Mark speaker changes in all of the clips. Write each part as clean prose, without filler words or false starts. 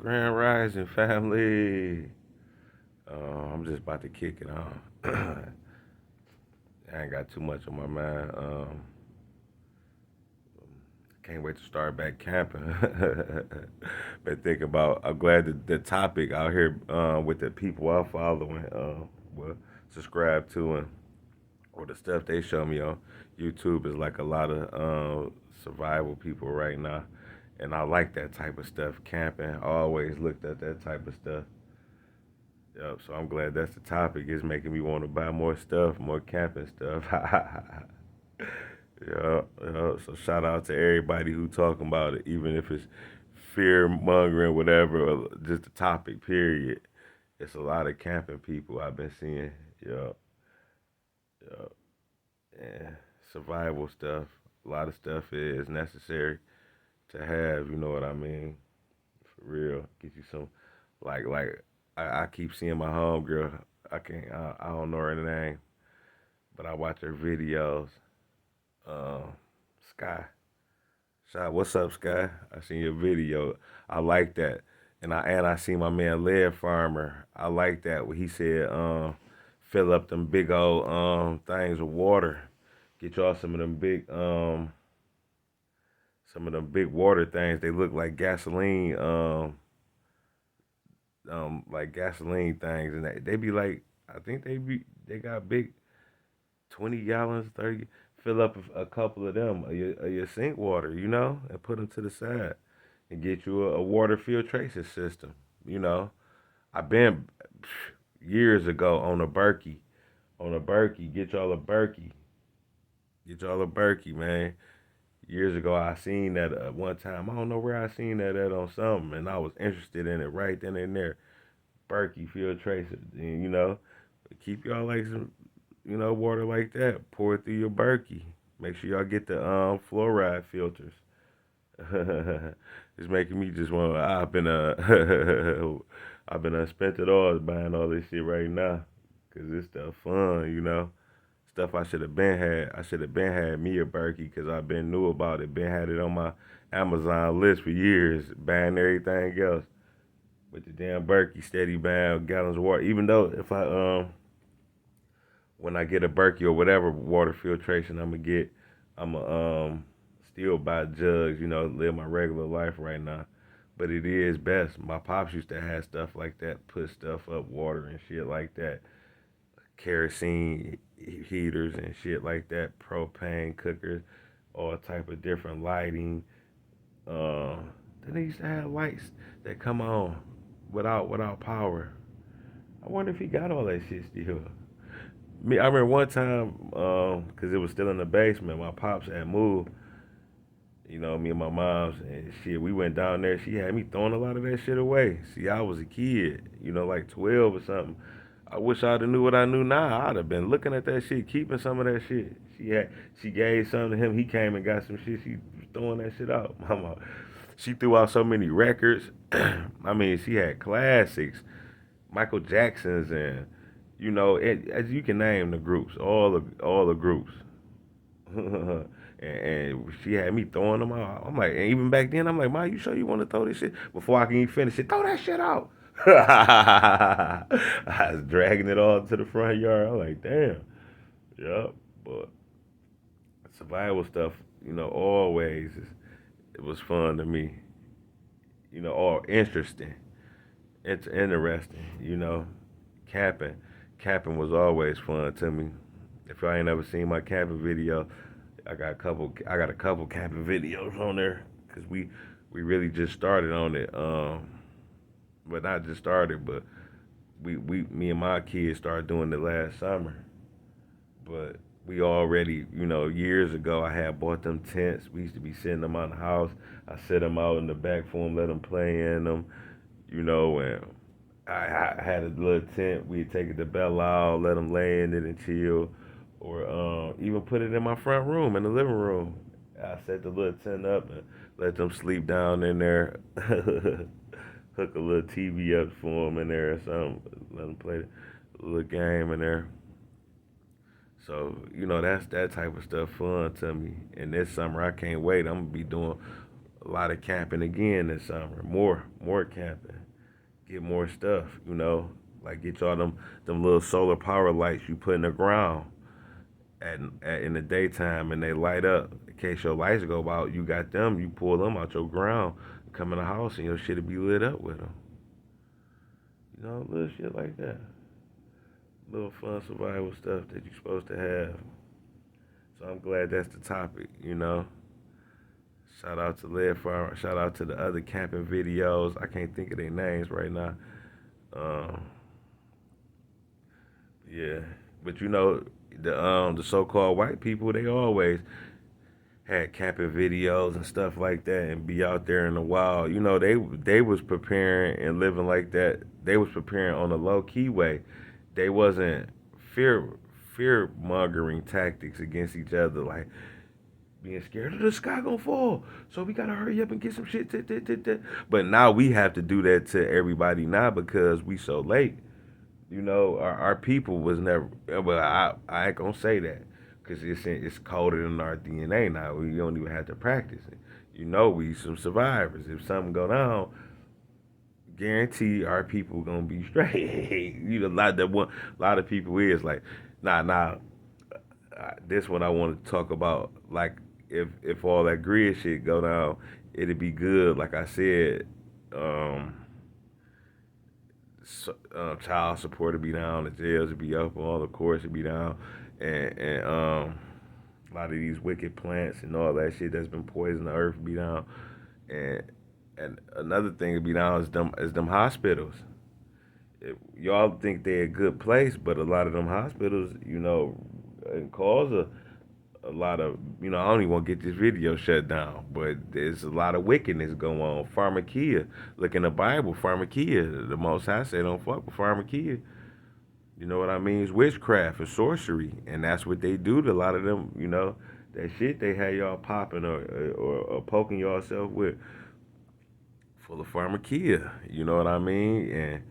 Speaker 1: Grand Rising family. I'm just about to kick it on. I ain't got too much on my mind. Can't wait to start back camping. But think about, I'm glad that the topic out here with the people I'm following, well, subscribe to, and or the stuff they show me on YouTube is like a lot of survival people right now. And I like that type of stuff, camping. I always looked at that type of stuff. Yep, so I'm glad that's the topic. It's making me want to buy more stuff, more camping stuff. Yeah, yeah. So shout out to everybody who talking about it, even if it's fear mongering, whatever, or just the topic. Period. It's a lot of camping people I've been seeing. Yeah, yeah, and survival stuff. A lot of stuff is necessary to have. You know what I mean? For real. Get you some, like I keep seeing my homegirl. I don't know her name, but I watch her videos. Um, Sky. Shot, what's up, Sky? I seen your video. I like that. And I see my man Lead Farmer. I like that what he said, fill up them big old things with water. Get y'all some of them big water things. They look like gasoline things, and they be like, I think they got big 20 gallons, 30. Fill up a couple of them of your sink water, and put them to the side, and get you a water filtration system. You know, I've been years ago on a Berkey. Get y'all a Berkey, man. Years ago, I seen that one time. I don't know where I seen that at on something, and I was interested in it right then and there. Berkey filtration, and keep y'all like some, water like that. Pour it through your Berkey. Make sure y'all get the fluoride filters. It's making me just want. I've been unspent it all buying all this shit right now, cause this stuff fun. Stuff I should have been had. I should have been had me a Berkey, cause I've been knew about it. Been had it on my Amazon list for years, buying everything else. But the damn Berkey steady buying gallons of water. Even though if I when I get a Berkey or whatever water filtration I'm gonna get, I'm gonna still buy jugs, live my regular life right now. But it is best. My pops used to have stuff like that, put stuff up, water and shit like that, kerosene heaters and shit like that, propane cookers, all type of different lighting. Uh, then they used to have lights that come on without power. I wonder if he got all that shit still. I remember one time, cause it was still in the basement. My pops had moved. Me and my mom's and shit. We went down there. She had me throwing a lot of that shit away. See, I was a kid, like 12 or something. I wish I'd have knew what I knew now. I'd have been looking at that shit, keeping some of that shit. She gave some to him. He came and got some shit. She was throwing that shit out. Mama, she threw out so many records. I mean, she had classics, Michael Jackson's, and as you can name the groups, all the groups. And she had me throwing them out. I'm like, and even back then, I'm like, Ma, you sure you want to throw this shit? Before I can even finish it, throw that shit out. I was dragging it all to the front yard. I'm like, damn. Yep. But survival stuff, always, it was fun to me. All interesting. It's interesting, Camping. Camping was always fun to me. If y'all ain't ever seen my camping video, I got a couple camping videos on there because we really just started on it. But not just started, but we me and my kids started doing it last summer. But we already, years ago, I had bought them tents. We used to be setting them on the house. I set them out in the back for them, let them play in them, and I had a little tent. We'd take it to Belle Isle, let them lay in it and chill, or even put it in my front room in the living room. I set the little tent up and let them sleep down in there. Hook a little TV up for them in there or something. Let them play a little game in there. So that's that type of stuff fun to me. And this summer I can't wait. I'm gonna be doing. a lot of camping again this summer. More camping. Get more stuff, like get y'all them little solar power lights you put in the ground in the daytime and they light up. In case your lights go out, you got them. You pull them out your ground, come in the house, and your shit'll be lit up with them. Little shit like that. Little fun survival stuff that you're supposed to have. So I'm glad that's the topic. Shout out to Lead Farm. Shout out to the other camping videos. I can't think of their names right now. Um, yeah, but the so-called white people, they always had camping videos and stuff like that, and be out there in the wild. They was preparing and living like that. They was preparing on a low key way. They wasn't fear mongering tactics against each other, like being scared of the sky gonna fall. So we gotta hurry up and get some shit. But now we have to do that to everybody now because we so late. Our people was never. Well, I ain't gonna say that because it's coded in our DNA now. We don't even have to practice it. We some survivors. If something go down, guarantee our people gonna be straight. A lot of people is like, nah. This one I want to talk about. Like, if all that grid shit go down, it'd be good. Like I said, child support to be down, the jails to be up, all the courts to be down, and a lot of these wicked plants and all that shit that's been poisoning the earth be down, and another thing to be down is them hospitals. Y'all think they're a good place, but a lot of them hospitals, cause a lot of, I don't even want to get this video shut down, but there's a lot of wickedness going on. Pharmakia, look in the Bible, pharmakia, the Most High said don't fuck with pharmakia. You know what I mean? It's witchcraft and sorcery, and that's what they do to a lot of them, that shit they had y'all popping or poking yourself with, full of pharmakia. You know what I mean? And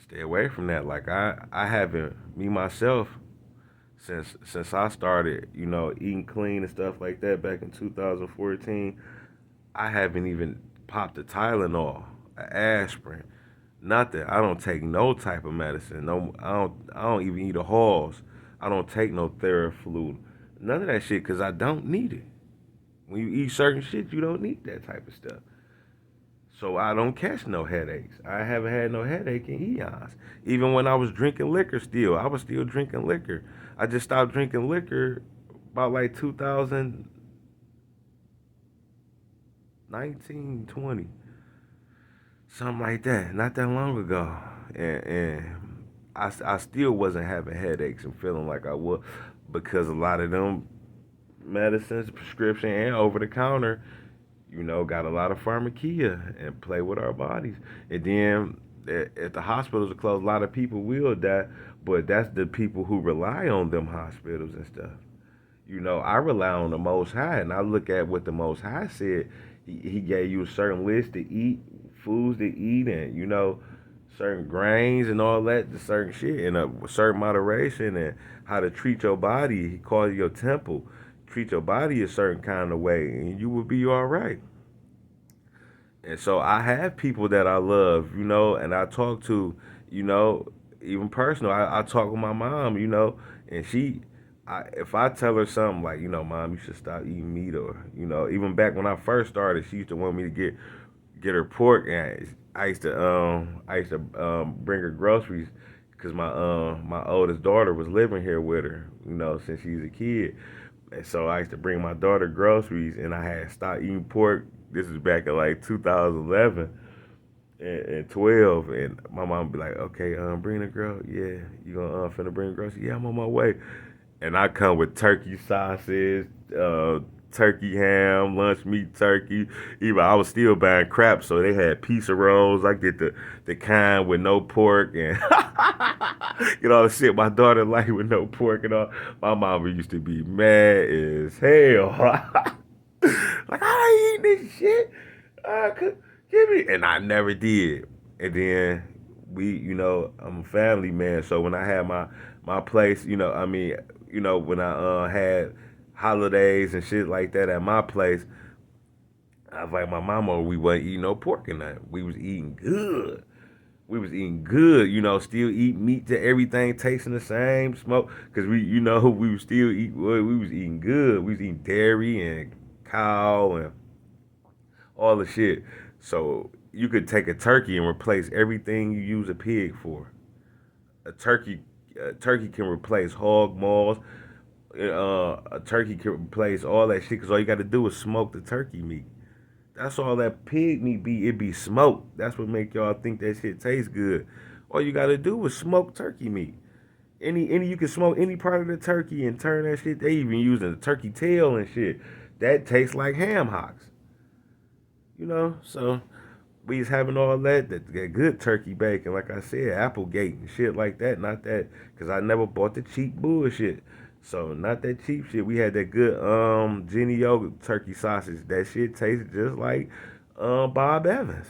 Speaker 1: stay away from that. Like I haven't, me myself, since I started, eating clean and stuff like that back in 2014, I haven't even popped a Tylenol, an aspirin, nothing. I don't take no type of medicine. No, I don't even eat a Halls. I don't take no Theraflu, none of that shit, cause I don't need it. When you eat certain shit, you don't need that type of stuff. So I don't catch no headaches. I haven't had no headache in eons. Even when I was drinking liquor still, I was still drinking liquor. I just stopped drinking liquor about like 2019, 20, something like that. Not that long ago. And I still wasn't having headaches and feeling like I would because a lot of them medicines, prescription and over the counter, got a lot of pharmakia and play with our bodies. And then if the hospitals are closed, a lot of people will die, but that's the people who rely on them hospitals and stuff. I rely on the Most High, and I look at what the Most High said. He gave you a certain list to eat, foods to eat, and certain grains and all that, the certain shit, and a certain moderation, and how to treat your body. He called you your temple. Treat your body a certain kind of way, and you will be all right. And so I have people that I love, and I talk to, you know, even personal. I talk with my mom, and if I tell her something like, mom, you should stop eating meat, or, even back when I first started, she used to want me to get her pork, and I used to bring her groceries because my oldest daughter was living here with her, since she was a kid. And so I used to bring my daughter groceries, and I had stopped eating pork. This is back in like 2011 and 12, and my mom would be like, "Okay, bring the girl. Yeah, you gonna finna bring the groceries? Yeah, I'm on my way." And I come with turkey sausage, turkey ham, lunch meat turkey. Even I was still buying crap, so they had pizza rolls. I get the kind with no pork and get all the shit my daughter like with no pork and all. My mama used to be mad as hell. Like, I ain't eating this shit. Give me, and I never did. And then I'm a family man, so when I had my place, when I had holidays and shit like that at my place, I was like my mama, we wasn't eating no pork and nothing. We was eating good. We was eating good, still eat meat to everything tasting the same, smoke, cause we was still eat, well, we was eating good. We was eating dairy and cow and all the shit. So you could take a turkey and replace everything you use a pig for. A turkey, a turkey can replace hog maws. A turkey can replace all that shit, cause all you got to do is smoke the turkey meat. That's all that pig meat be. It be smoked. That's what make y'all think that shit tastes good. All you gotta do is smoke turkey meat. Any you can smoke any part of the turkey and turn that shit. They even using the turkey tail and shit. That tastes like ham hocks. So we was having all that good turkey bacon, like I said, Applegate and shit like that. Not that, cause I never bought the cheap bullshit. So not that cheap shit. We had that good Jenny yogurt turkey sausage. That shit tasted just like Bob Evans.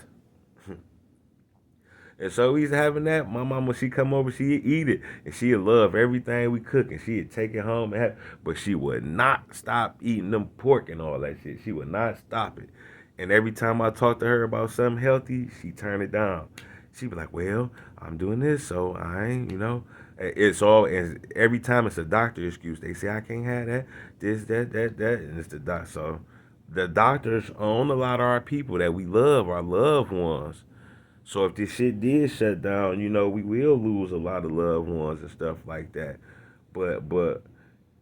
Speaker 1: And so he's having that. My mama, she come over, she'd eat it, and she'd love everything we cook, and she'd take it home and have, but she would not stop eating them pork and all that shit. She would not stop it. And every time I talked to her about something healthy, she turned it down. She'd be like, "Well, I'm doing this, so I ain't, It's all, and every time it's a doctor excuse. They say I can't have that, this, that, and it's the doc. So the doctors own a lot of our people that we love, our loved ones. So if this shit did shut down, we will lose a lot of loved ones and stuff like that. But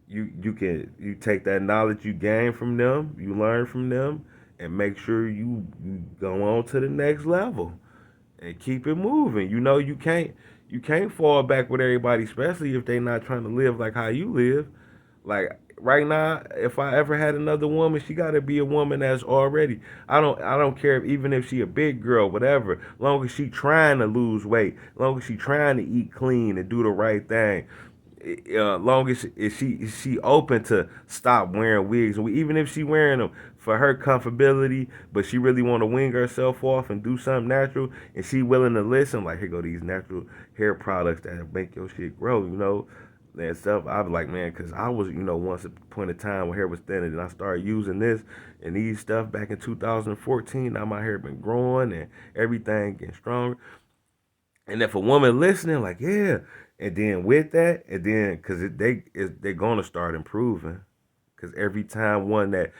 Speaker 1: you take that knowledge you gain from them, you learn from them, and make sure you go on to the next level and keep it moving. You can't fall back with everybody, especially if they not trying to live like how you live. Like right now, if I ever had another woman, she gotta be a woman that's already. I don't care if, even if she a big girl, whatever. Long as she trying to lose weight, long as she trying to eat clean and do the right thing. Long as she open to stop wearing wigs, even if she wearing them for her comfortability, but she really want to wing herself off and do something natural, and she willing to listen. Like, here go these natural hair products that make your shit grow, and stuff. I was like, man, because I was, once at a point in time when hair was thinning, and I started using this and these stuff back in 2014. Now my hair been growing and everything getting stronger. And if a woman listening, like, yeah, and then with that, and then because they're gonna start improving, because every time one that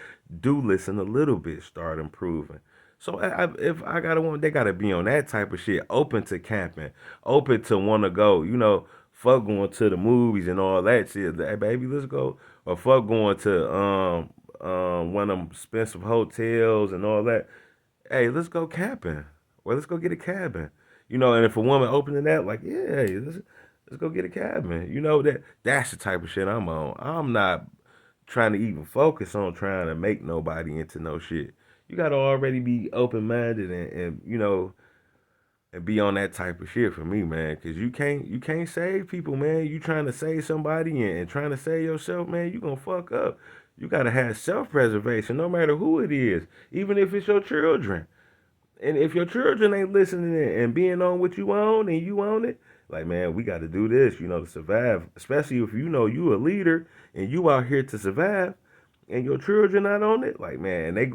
Speaker 1: do listen a little bit start improving. So if I got a woman, they gotta be on that type of shit, open to camping, open to want to go, fuck going to the movies and all that shit. Hey, baby, let's go, or fuck going to one of them expensive hotels and all that. Hey, let's go camping, or let's go get a cabin. And if a woman opening that, like, yeah, hey, let's go get a cabin. That's the type of shit I'm on. I'm not trying to even focus on trying to make nobody into no shit. You gotta already be open minded and and be on that type of shit for me, man. Cause you can't save people, man. You trying to save somebody and trying to save yourself, man. You gonna fuck up. You gotta have self preservation, no matter who it is, even if it's your children. And if your children ain't listening and being on what you own and you own it, like, man, we got to do this, to survive. Especially if you a leader and you out here to survive, and your children not on it. Like, man, they